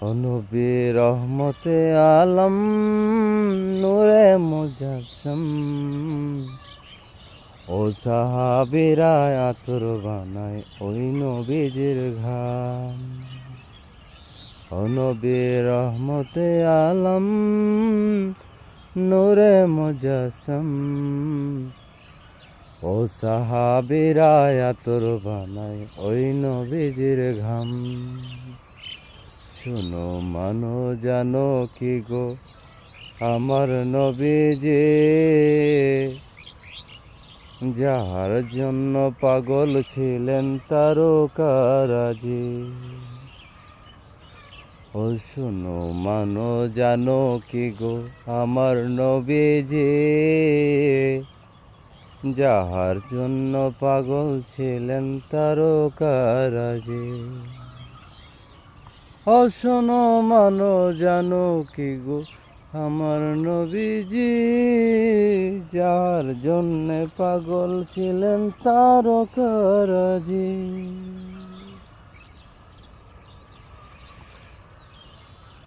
ও নবী রহমতে আলম নূরে মুজাসসাম, ও সাহাবীরা আতর বানায় ওই নবীজির ঘাম। ও নবী রহমতে আলম নূরে মুজাসসাম, ও সাহাবীরা আতর বানায় ওই নবীজির ঘাম। শুনো মানো জানো কি গো আমার নবীজি, যাহার জন্য পাগল ছিলেন তারকারাজি। ও শুনো মানো জানো কি গো আমার নবীজি, যাহার জন্য পাগল ছিলেন তারকারাজি। ও শোনো মানো জানো কি গো আমার নবীজি, যার জন্যে পাগল ছিলেন তারকারাজি।